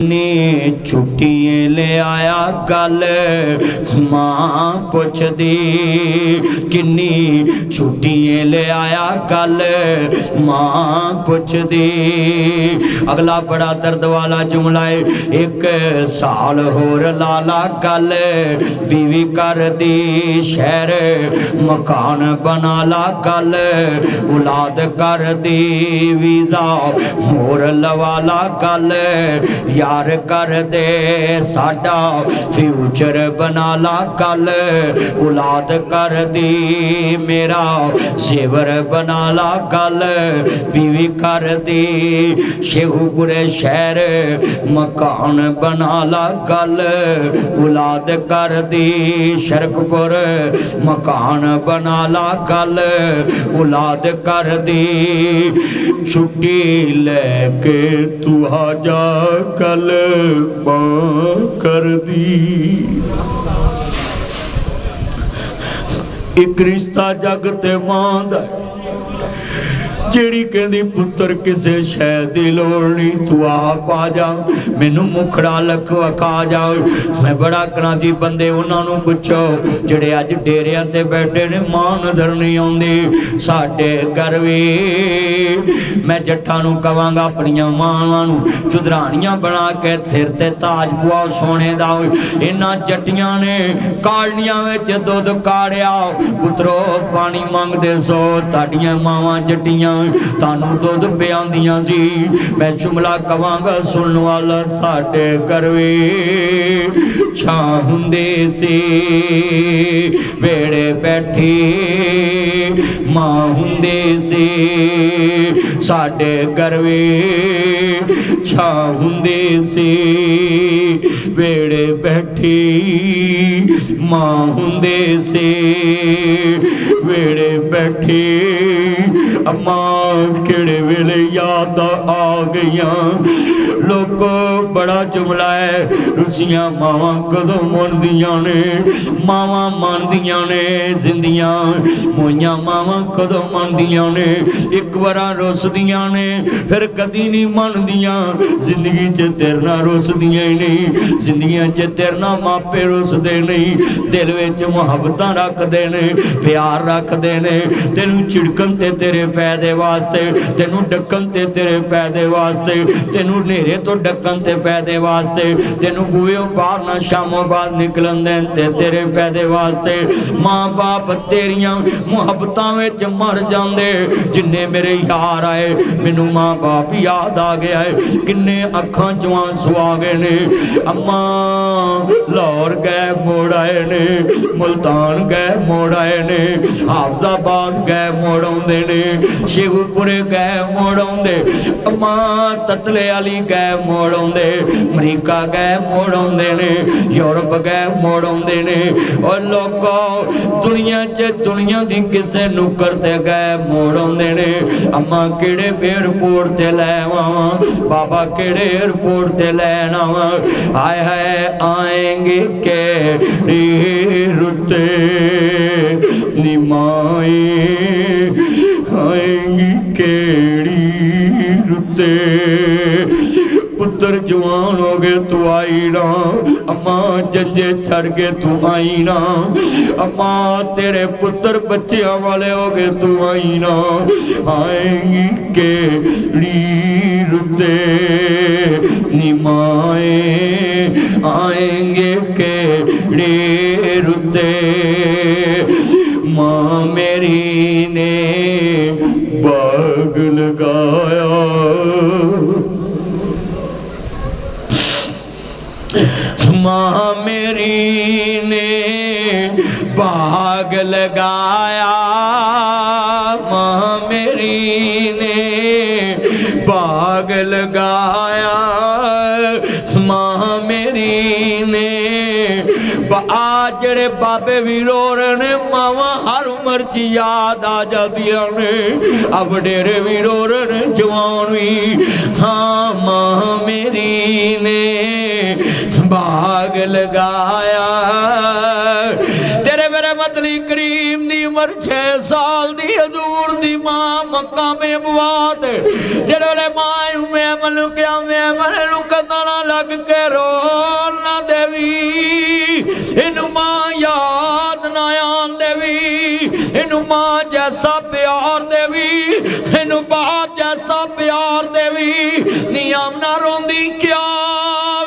नी छुट्टी ले आया गल मां पुछदी, किन्नी छुट्टी ले आया गल मां पुछदी। अगला बड़ा दर्द वाला जुमला है, एक साल होर लाला गल बीवी कर दी शहर मकान बना ला गल औलाद कर दी वीजा मोर लवाला गल यार कर दे साडा फ्यूचर बना ला कल औलाद कर दी मेरा जेवर बना ला कल बीवी कर दी शेखुपुरे शहर मकान बना ला कल औलाद कर दी शरकपुर मकान बना ला कल औलाद कर दी। छुट्टी लेके तू आ जा कल मां कर दी। एक रिश्ता जग ते मां दा जेड़ी कहती पुत्र किसे शह की लोड़ नहीं, तू आप आ जा मैनू मुखड़ा लख वखा जा। मैं बड़ा करा जी बंदे उन्होंने पुछो जेड़े अज डेरिया ते बैठे ने मां नजर नहीं आती साडे घर भी। मैं जट्टां नूं कवांगा अपनियां मावां नूं चुदरानियां बना के सिर ते ताज पवाओ सोने दा। इन्हां जट्टियां ने कालनियां विच दुध काढ़िया पुत्रो पानी मंगदे सो ताडियां मावां जट्टियां तानू दुध पियांदियां सी। मैं जुमला कवांगा सुनन वाला साडे घर वी छां हुंदे सी वेड़े बैठी मां हुंदे सी साडे घर वी छां हुंदे सी वेड़े बैठी मां हुंदे सी वेड़े बैठी। अम्मा केड़े वेले याद आ गईयां लोगो बड़ा जुमला है रुसियां मावां कदों मनदियां ने मावां मनदियां ने जिंदियां मोइयां मावां कदों मनदियां ने एक बार रुसदियां ने फिर कदी नहीं मनदियां। जिंदगी च तेरे नाल रुसदियां ही नहीं, जिंदगी च तेरे नाल मापे रुसदे नहीं, दिल विच मुहब्बतां रखदे ने प्यार रखदे ने तेनू चिड़कन ते तेरे फायदे वास्ते तेनू डकन ते तेरे फायदे वास्ते तेनू नेरे तो डकन ते फायदे वास्ते तेनू बूहेओं बाहर ना शामों बाद निकलन देन ते तेरे फायदे वास्ते। मां बाप तेरियां मुहब्बतां विच मर जांदे। जिन्ने मेरे यार आए मैनू मां बाप याद आ गया है, किन्ने अखां चों आंसू आ गए ने। अम्मा लाहौर गए मोड़ आए ने, मुल्तान गए मोड़ आए ने, हाफजाबाद गए मोड़ आउंदे ने, शेखुपुरे गए मोड़ आउंदे, अम्मा ततले वाली गए मोड़ आउंदे, अमरीका गए मोड़ आउंदे ने, यूरोप गए मोड़ आउंदे ने। और लोगो दुनिया च दुनिया दी किसे नुक्कर ते गए मोड़ आउंदे ने। अम्मा केड़े एयरपोर्ट ते लै आवां बाबा केड़े एयरपोर्ट ते लैन आवां। हाय हाय आएंगे केड़ी रुते नी माए आएंगी केड़ी रुते। पुत्र जवान हो गए तू आई ना, अम्मा जंजे छड़ के तू आई ना, अम्मा तेरे पुत्र बच्चियां वाले हो गए तू आई ना। आएंगी केड़ी रुते नी माए आएंगे केड़े रुते। माँ मेरी ने बाग लगाया माँ मेरी ने बाग लगाया माँ मेरी ने बाग लगाया माँ मेरी ने जड़े बाबे भी रो रहे ने मावा हर उम्र च याद आ जादियां ने। अब डेरे भी रो रहे ने जवान भी। हाँ मां मेरी ने बाग लगाया तेरे मेरे मतली करीम दी उम्र 6 साल दी हजूर दी मां मकामे बुआत जेड़े मां मेमन क्या मेमन नूं कंधा ना लग के रोल ना देवी इनू मां याद ना आन देवी इनू मां जैसा प्यार देवी इनू बाप जैसा प्यार देवी नियम ना रोंदी क्या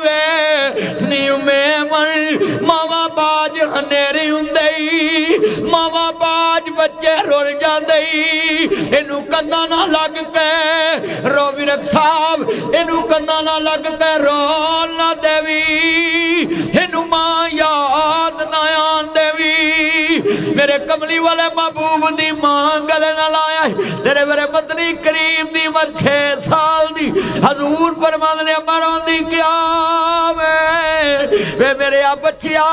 वे नियम मेमन मावा बाज हनेरी हुंदे मावा बाज बच्चे रुल जाते इनू कंधा ना लग के रो विरक साहब इनू कंधा ना लग के रोल ना देवी इनू मां याद ना आन देवी मेरे कमली वाले महबूब दी मां गले ना लाया तेरे मेरे पत्नी करीम दी उम्र 6 साल दी हजूर फरमांदे ने मरों दी क्या वे मेरे आ बच्चिया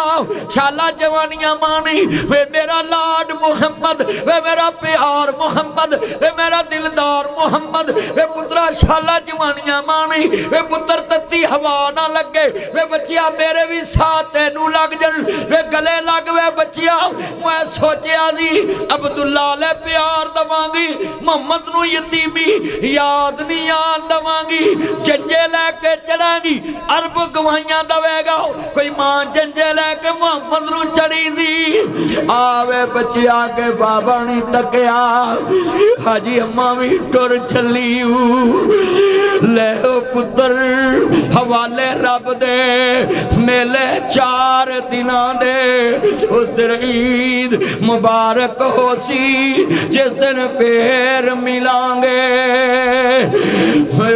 शाला जवानियां मानी वे मेरा लाड मुहम्मद वे मेरा प्यार मुहम्मद वे मेरा दिलदार मुहम्मद वे पुत्रा शाला जवानियां मानी वे पुत्र तत्ती हवा ना लगे वे बच्चिया मेरे भी साथ तेनू लग जन वे गले लग वे बच्चिया मैं सोचिया सी अब्दुल्ला ले प्यार दवांगी मोहम्मद नू यतीमी याद नहीं आन दवांगी जंजे लैके चढ़ांगी अरब गवाइयां दवेगा कोई मां जंजे लैके मोहम्मद नू चढ़ी सी आवे बच्चिया के बाबा नहीं तकिया हाजी अम्मा भी टुर चली ले पुत्र हवाले रब दे मेले 4 दिनां दे उस दिन ईद मुबारक हो सी जिस दिन फिर मिलांगे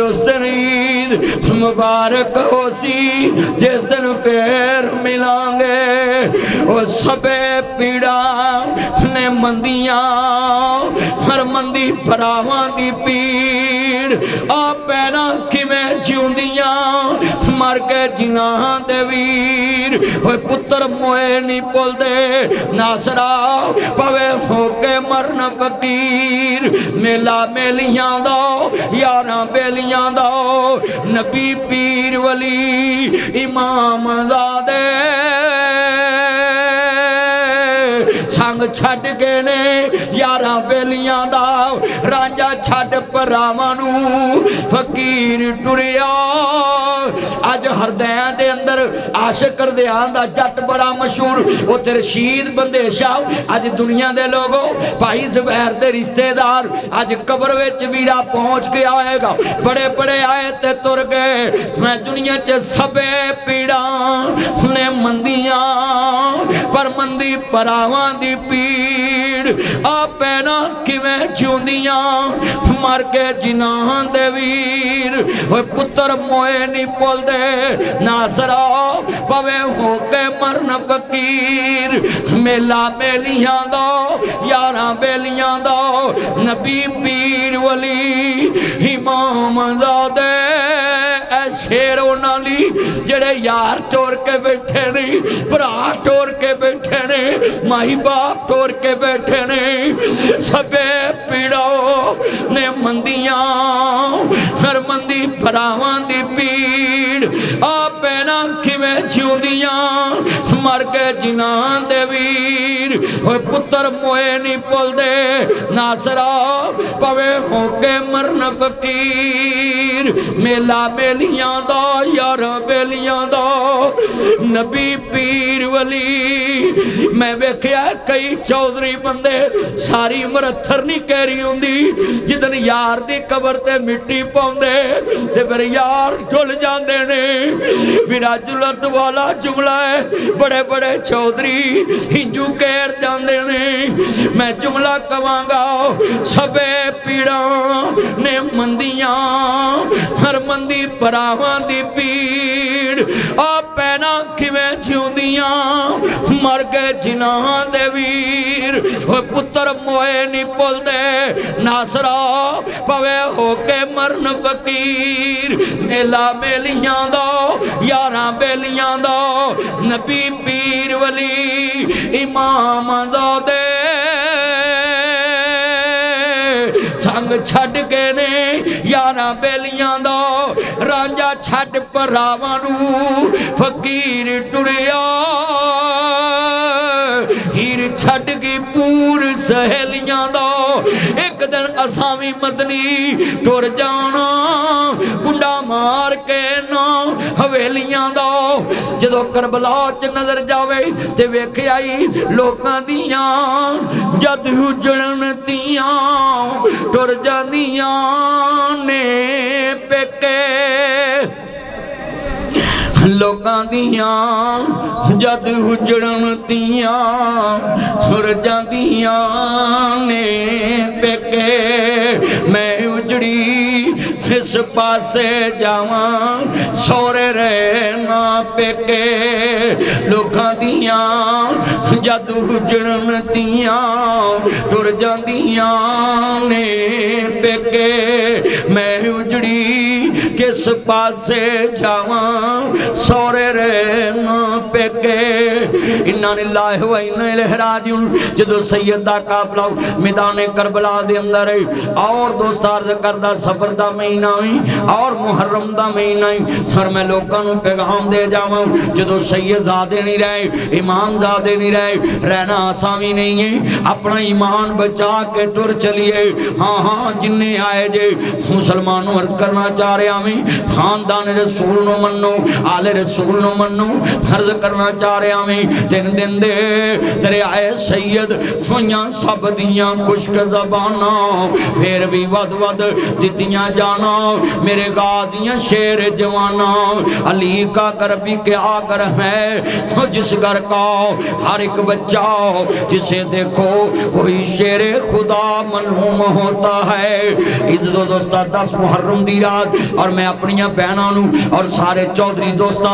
उस दिन ईद मुबारक हो सी जिस दिन फिर मिलांगे वो सबे पीड़ा ने मंदियां हर मंदी भरावां दी पीड़ आ पैना किवें जिउंदियां मर के जिन्हां दे वीर ओए पुत्र मोए नहीं भुलदे नासरा पवे होके मरन फकीर मेला मेलियां दा यारां बेलियां दा नबी पीर वली इमाम ज़ादे संग छड़ के ने यारां बेलियां दा रांझा छड़ भरावां नू फकीर टुरिया अज हरदयां दे अंदर आशिक हरदयां दा जट बड़ा मशहूर उत्थे रशीद बंदेशा अज दुनिया दे लोगो भाई ज़ुबैर दे रिश्तेदार अज कब्र विच वीरा पहुंच गया होएगा बड़े बड़े आए ते तुर गए मैं दुनिया च सबे पीड़ा ने मंदियां पर मंदी भरावां दी पीड़ आ पैना किवें जिउंदियां मर के जिन्हां दे वीर ओए पुत्र मोए नहीं भुलदे नासरा पवे होके मरन फकीर मेला मेलियां दा यारां बेलियां दा नबी पीर वली इमाम ज़ादे शेर उन्हां ली जेड़े यार टोर के बैठे ने भरा टोर के बैठे ने माई बाप टोर के बैठे ने सबे पीड़ो ने मंदियां हर मंदी भरावां दी पीड़ आ पैना किवें जिउंदियां मर के जिन्हां दे वीर ओए पुत्र मोए नहीं भुलदे नासरा पवे होके मरन फकीर मेला मेलियां दा यारां बेलियां दा नबी पीर वली मैं वेख्या कई चौधरी बंदे सारी उम्र अत्थर नहीं कैरी हुंदी जिदन यार दी कबर ते मिट्टी पाउंदे ते फिर यार झुल जांदे ने विराजुलत वाला जुमला है बड़े बड़े चौधरी हिंजू कैर जांदे ने मैं जुमला कवांगा सबे पीड़ा ने मंदियां हर मंदी भरावां दी पीड़ आ पैना किवें जिउंदियां मर गए जिन्हां दे वीर ओए पुत्र मोए नहीं भुलदे नासरा पवे होके मरन फकीर मेला मेलियां दा यारां बेलियां दा नबी पीर वली इमाम ज़ादे संग छड़ के ने यारां बेलियां दा रांझा छड़ भरावां नू फकीर टुरिया हीर छड़ गई पूर सहेलियां दा एक दिन असां भी मदनी टुर जाना कुंडा मार के ना हवेलियां दा जदों करबला च नजर जावे ते वेख आई लोकां दियां जद उजड़न तियां टुर जांदियां ने पेके लोकां दियां जद उजड़न तियां टुर जांदियां ने पेके मैं उजड़ी इस पासे जावां सौरे रहना पेके लोकां दियां जद उजड़न तियां टुर जांदियां ने पेके मैं उजड़ी किस पासे जावां सौरे रहना पेके इन्ना लिल्लाहि व इन्ना इलैहि राजिऊन जदों सैयद दा काफिला मैदान करबला दे अंदर और दोस्त अर्ज करदा सफर दा महीना और मुहर्रम दा महीना फिर मैं लोगों को पैगाम दे जावां जदों सैयदजादे नहीं रहे इमामजादे नहीं रहे रहना आसान भी नहीं है अपना ईमान बचा के टुर चलिए हाँ हाँ जिन्ने आए जे मुसलमानों अर्ज करना चाह रहा मैं खानदान रसूल नो मनो आले रसूल नो मनो अर्ज करना चाह रहा मैं दिन दिन दे तेरे आए सैयद होइयां सब दियां खुश्क ज़बाना फिर भी वद वद दितियां जाना मेरे गाजियां शेर जवाना अली का कर भी क्या कर है जिस घर का हर एक बच्चा जिसे देखो वही शेर खुदा मलूम होता है इज्जत दोस्ता 10 मुहर्रम दी रात और मैं अपनी भैनों और सारे चौधरी दोस्तों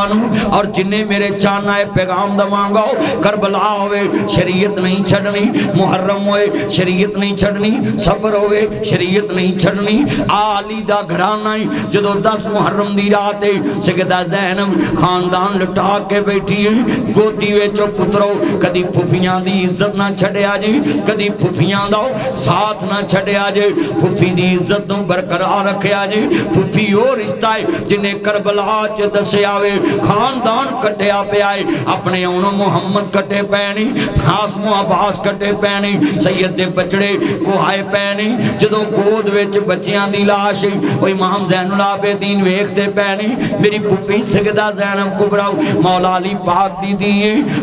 और जिन्हें मेरे चाहना है पैगाम दवांगा करबला होवे शरीयत नहीं छड़नी मुहर्रम होए शरीयत नहीं छड़नी सबर होवे शरीयत नहीं छड़नी आली दा घराना जदों 10 मुहर्रम दी रात है सैयदा ज़ैनब खानदान लुटा के बैठी है गोदी विच पुत्रो कदी फुफियां दी इज्जत ना छड़िया जी कदी फुफियां दा साथ ना छड़िया जी फुफी दी इज्जत नूं बरकरार रखिया जी फुफी ओ रिश्ता है जिन्हें करबला च दसिया वे खानदान कटिया पिया है अपने उन मुहम्मद कटे पैनी आसमो अब्बास कटे पैनी सैयद दे बचड़े कुहाए पैनी जदों गोद विच बच्चियां दी लाश ओ इमाम ज़ैनुल आबिदीन वेखदे पैनी मेरी पुप्पी सैयदा ज़ैनब कुबरा मौला अली पाक दी दी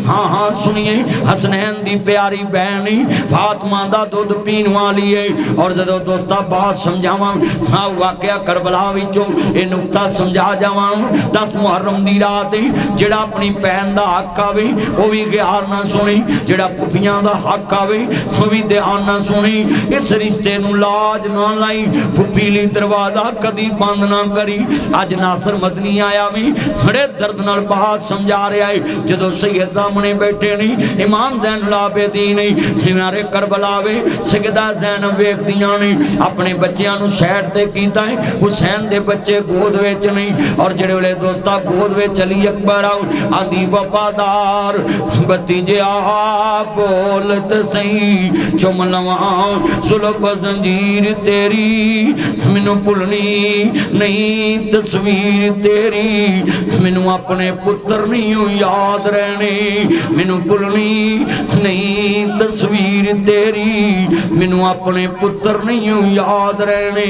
हाँ हाँ सुनिए हसनैन दी प्यारी बहनी फातिमा दा दुध पीण वाली है और जदों दोस्ता बात समझावां हाँ वाकया करबला विचों ये नुक्ता समझा जावां 10 मुहर्रम दी रात जेड़ा अपनी भैन दा हक आवे वो भी ध्यान ना सुनी जेड़ा फुफियां दा हक आवे वो भी ध्यान ना सुनी इस रिश्ते नूं लाज ना लाई फुफी ली दरवाजा कदी बंद ना करी अज नासर मदनी आया भी बड़े दर्द नाल बात समझा रहा है जदों सैयद सामने बैठे नहीं इमाम ज़ैनुल आबिदीन हमारे करबला वे सैयदा ज़ैनब वेखदियां ने अपने बच्चों नूं साइड ते कीता है हुसैन दे बच्चे गोद विच नहीं और जेड़े वेले दोस्ता गोद विच अली अकबर आओ आंदी वफादार भतीजे आ बोलत सही चुम लवां सुलग जंजीर तेरी मैनू भुलनी नहीं तस्वीर तेरी मैनू अपने पुत्र नहीं याद रहने मैनू भुलनी नहीं तस्वीर तेरी मैनू अपने पुत्र नहीं याद रहने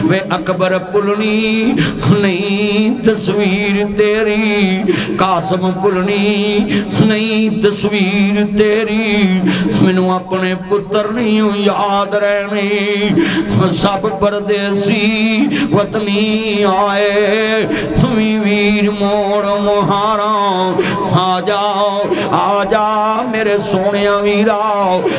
वे अकबर भुलनी नहीं तस्वीर तेरी कासम भुलनी नहीं तस्वीर तेरी मैनू अपने पुत्र नहीं याद रहने सब परदेसी वतनी आए तुम्हें वीर मोड़ मुहारा आ जा मेरे सोने वीरा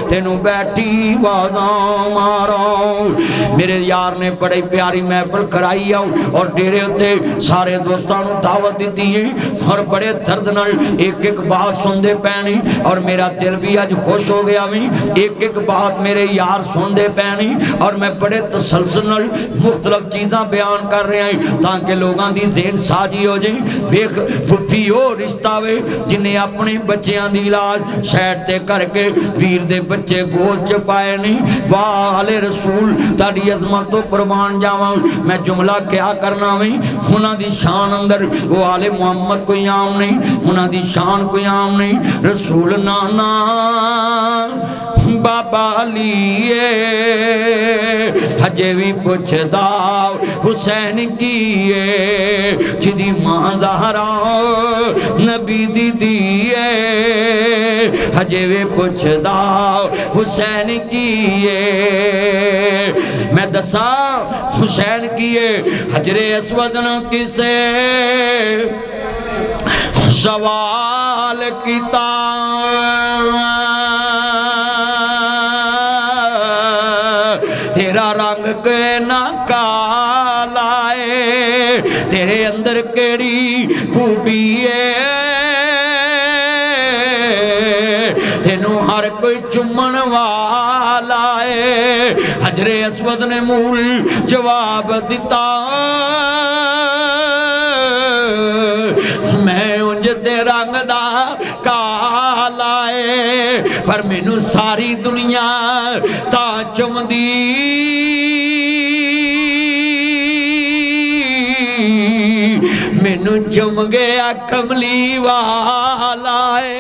तेनू बैठी बाजा मारो मेरे यार ने बड़ी प्यारी महफिल कराई आओ और डेरे उत्ते सारे दोस्तों को दावत दी है और बड़े दर्द नाल एक एक बात सुनते पैनी और मेरा दिल भी अज खुश हो गया भी एक एक बात मेरे यार सुनते पैनी और मैं बड़े तसलसल नाल मुख्तलिफ चीज़ां बयान कर रहा है ताकि लोगों की ज़हन साजी हो जाए वेख फुफी वो रिश्ता वे जिन्हें अपने बच्चों की लाज साइड ते करके वीर दे बच्चे गोद च पाए नहीं। वाह आले रसूल ताड़ी अजमत तो कुर्बान जावां। मैं जुमला क्या करना वे उन्हां दी शान अंदर वो आले मुहम्मद कोई आम नहीं, उन्हां दी शान कोई आम नहीं। रसूल नाना बाबा अलीए हजे भी पुछदा हुसैन कीए जिदी मां ज़हरा नबी दी धीए हजे भी पुछदा हुसैन कीए। मैं दसा हुसैन कीए हजरे अस्वद न किसे सवाल कीता तेरा रंग के ना काला है तेरे अंदर केड़ी खूबी है तेनू हर कोई चुमन वाला है। हजरे अस्वद ने मूल जवाब दिता मैं उंज ते रंग दा काला है पर मैनू सारी दुनिया ता चुमदी मैनू चुम गया कमली वाला है।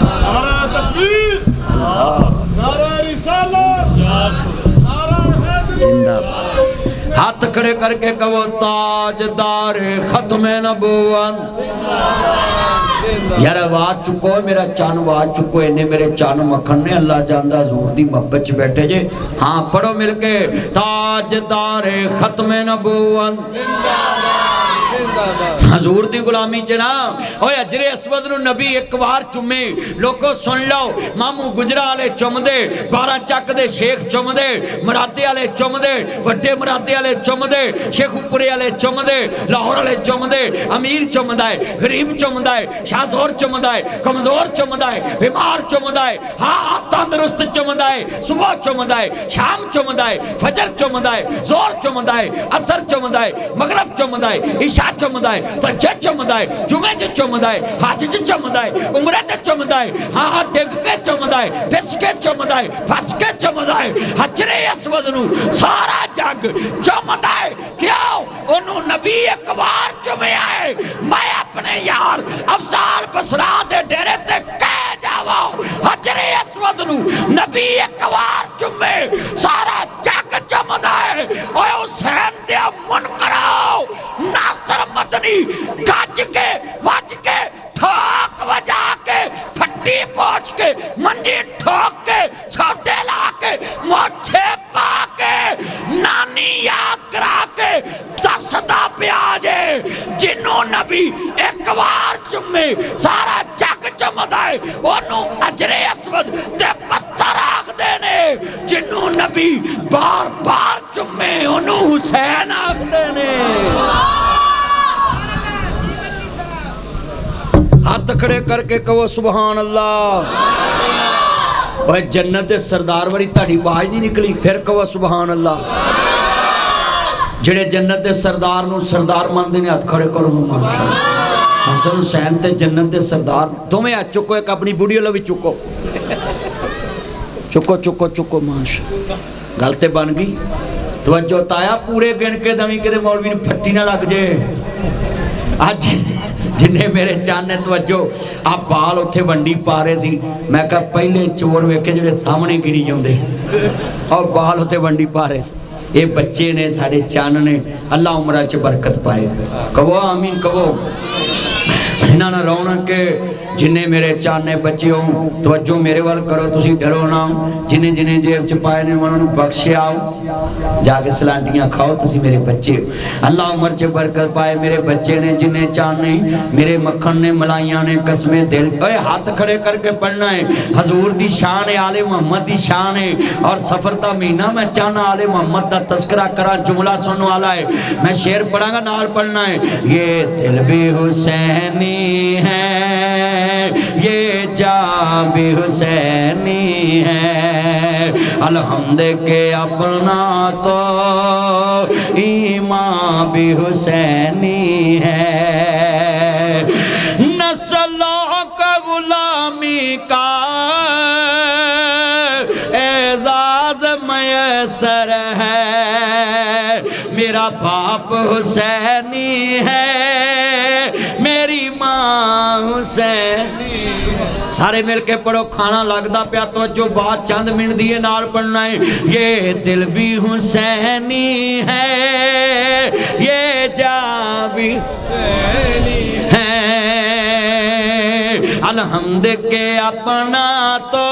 नारा तकबीर, नारा रिसालत, नारा जिंदाबाद। हाथ खड़े करके कहो ताजदार खत्मे नबूवत। यार आवाज चुको मेरा चन आवाज चुको इन्ने मेरे चन मक्खन ने अल्लाह जानदा हजूर दी मोहब्बत च बैठे जे। हाँ पढ़ो मिलके ताजदार खत्मे नबूवत हजूर दी गुलामी च ना ओए अजरे अस्वद नु नबी एक बार चुमे। लोगों सुन लो मामू गुजरा वाले चुमदे 12 चक दे शेख चुमदे मरादे वाले चुमदे वड्डे मरादे वाले चुमदे शेखुपुरे वाले चुमदे लाहौर वाले चुमदे अमीर चुमदा है गरीब चुमदा है शाहजोर चुमदा है कमजोर चुमदा है बीमार चुमदा है हाँ तंदुरुस्त चुमदा है सुबह चुमदा है शाम चुमदा है फजर चुमदा है जोर चुमदा है असर चुमदा है मगरब चुमदा है इशा चुमदा है तज्जद चुमदा है जुमे च चुमदा है हज च चुमदा है उमरे ते चुमदा है हाँ डिग के चुमदा है फिस के चुमदा है फस के चुमदा है। हजरे अस्वद नू सारा जग चुमदा है क्यों ओनू नबी एक बार चुमया है। मैं अपने यार अफसार बसरा दे डेरे ते कह जावा हजरे अस्वद नू नबी एक बार चुमे सारा जग चुमदा है। ओए हुसैन दे मुनकराओ नासर मदनी गज के वज के ठोक बजा के फट्टी पहुंच के मंजी ठोक के छोटे ला के मोछे पा के नानी याद करा के दसदा प्याजे जिन्हों नबी एक बार चुमे सारा जग चुमदा है ओनू अजरे अस्वद ते पत्थर आखदे ने जिन्हों नबी बार बार चुमे ओनू हुसैन आखदे ने। हाथ खड़े करके कहो सुभान अल्लाह। और जन्नत दे सरदार वाली ताड़ी आवाज नहीं निकली फिर कहो सुभान अल्लाह। जेड़े जन्नत दे सरदार नू सरदार मानदे ने हाथ खड़े करो माशाअल्लाह। हसन हुसैन ते जन्नत दे सरदार दोवें हाथ चुको एक अपनी बुढ़ी वाला भी चुको चुको चुको चुको माशाअल्लाह। गल ते बन गई तवज्जो ताया पूरे गिन के दवी किते मौलवी नू फट्टी ना लग जे। अज जिन्ने मेरे चाने तवज्जो आ बाल उत्थे वंडी पा रहे सी मैं कहा पहले चोर वेखे जिहड़े सामने गिनी जांदे और बाल उत्थे वंडी पा रहे ये बच्चे ने साडे चन ने अल्लाह उमरा च बरकत पाए कहो आमीन कहो। इन्हां नाल रौनक के जिन्ने मेरे चाने बच्चे हो तवज्जो मेरे वाल करो तुसी डरो ना जिन्ने जिन्ने जेब च पाए ने उन्होंने बख्शे आओ जाके सलांटियां खाओ तुसी मेरे बच्चे हो अल्लाह उमर च बरकत पाए मेरे बच्चे ने जिन्ने चाने मेरे मक्खन ने मलाइयां ने कसमें दिल ओए हाथ खड़े करके पढ़ना है हजूर दी शान है आले मोहम्मद दी शान है और सफर दा महीना मैं चाहना आले मोहम्मद दा तस्करा करा जुमला सुनने वाला है मैं शेर पढ़ांगा नाल पढ़ना है ये दिल भी हुसैनी है ये जान भी हुसैनी है अलहम्द के अपना तो ईमान भी हुसैनी है नस्लों का गुलामी का बाप हुसैनी है, मेरी माँ हुसैनी। सारे मिल के पढ़ो, खाना लगता पिया तो जो बात चंद मिनट दिए नाल पढ़ना है। ये दिल भी हुसैनी है, ये जा भी हुसैनी है, अलहम्द के अपना तो